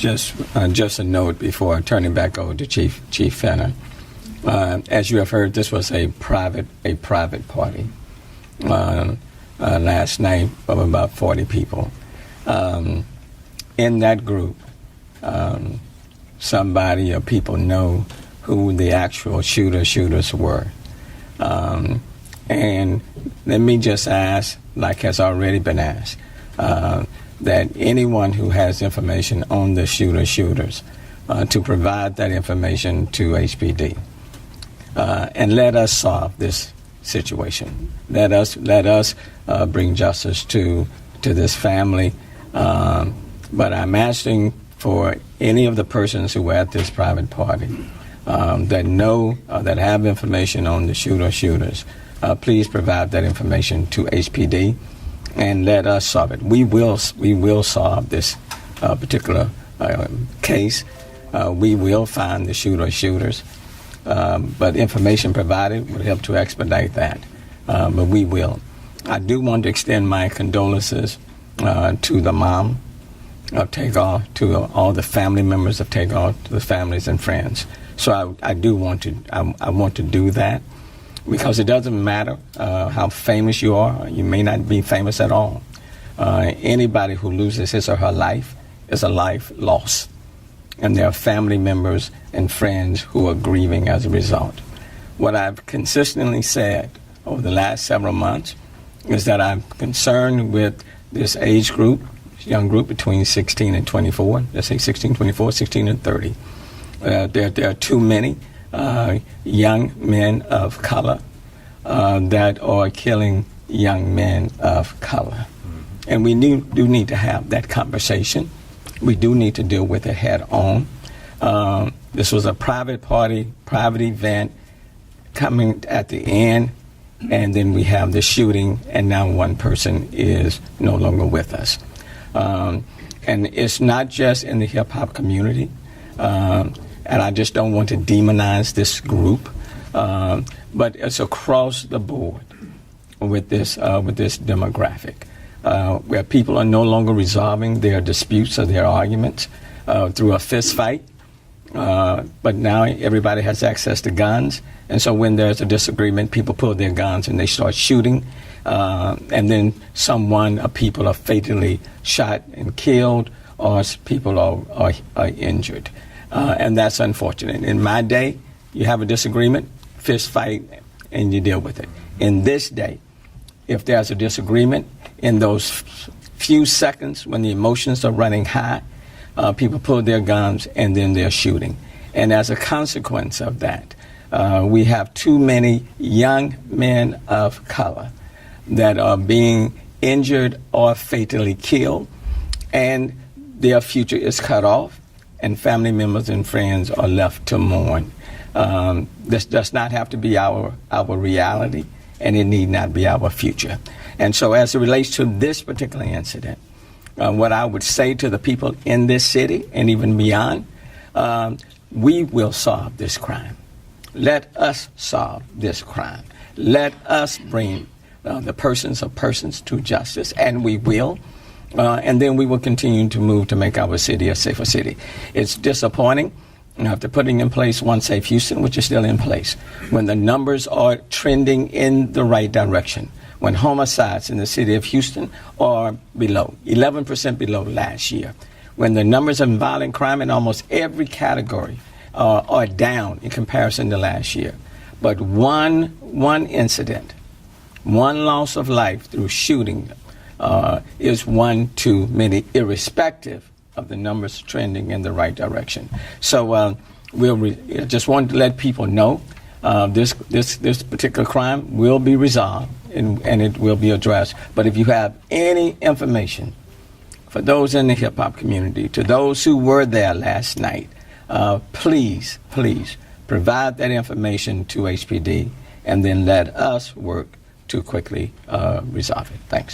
Just a note before turning back over to Chief Fenner. As you have heard, this was a private party last night of about 40 people. In that group, somebody or people know who the actual shooters were. And let me just ask, like has already been asked, that anyone who has information on the shooters to provide that information to HPD. And let us solve this situation. Let us bring justice to this family. But I'm asking for any of the persons who were at this private party that know, that have information on the shooters, please provide that information to HPD and let us solve it. We will solve this particular case. We will find the shooters. But information provided would help to expedite that. But we will. I do want to extend my condolences to the mom of Takeoff, to all the family members of Takeoff, to the families and friends. So I do want to. I want to do that because it doesn't matter how famous you are. You may not be famous at all. Anybody who loses his or her life is a life lost. And there are family members and friends who are grieving as a result. What I've consistently said over the last several months is that I'm concerned with this age group, young group between 16 and 24, let's say 16, 24, 16 and 30. There are too many young men of color that are killing young men of color. And we do need to have that conversation. We do need to deal with it head on. This was a private party, private event coming at the end, and then we have the shooting, and now one person is no longer with us. And it's not just in the hip-hop community, and I just don't want to demonize this group, but it's across the board with this demographic. Where people are no longer resolving their disputes or their arguments through a fist fight. But now everybody has access to guns. And so when there's a disagreement, people pull their guns and they start shooting. And then people are fatally shot and killed, or people are injured. And that's unfortunate. In my day, you have a disagreement, fist fight, and you deal with it. In this day, if there's a disagreement, in those few seconds when the emotions are running high, people pull their guns and then they're shooting. And as a consequence of that, we have too many young men of color that are being injured or fatally killed, and their future is cut off, and family members and friends are left to mourn. This does not have to be our reality, and it need not be our future. And so as it relates to this particular incident, what I would say to the people in this city and even beyond, we will solve this crime. Let us solve this crime. Let us bring the persons to justice, and we will. And then we will continue to move to make our city a safer city. It's disappointing after putting in place One Safe Houston, which is still in place, when the numbers are trending in the right direction, when homicides in the city of Houston are below, 11% below last year, when the numbers of violent crime in almost every category are down in comparison to last year. But one incident, one loss of life through shooting is one too many, irrespective of the numbers trending in the right direction. So just want to let people know this particular crime will be resolved and it will be addressed. But if you have any information for those in the hip-hop community, to those who were there last night, please provide that information to HPD and then let us work to quickly resolve it. Thanks.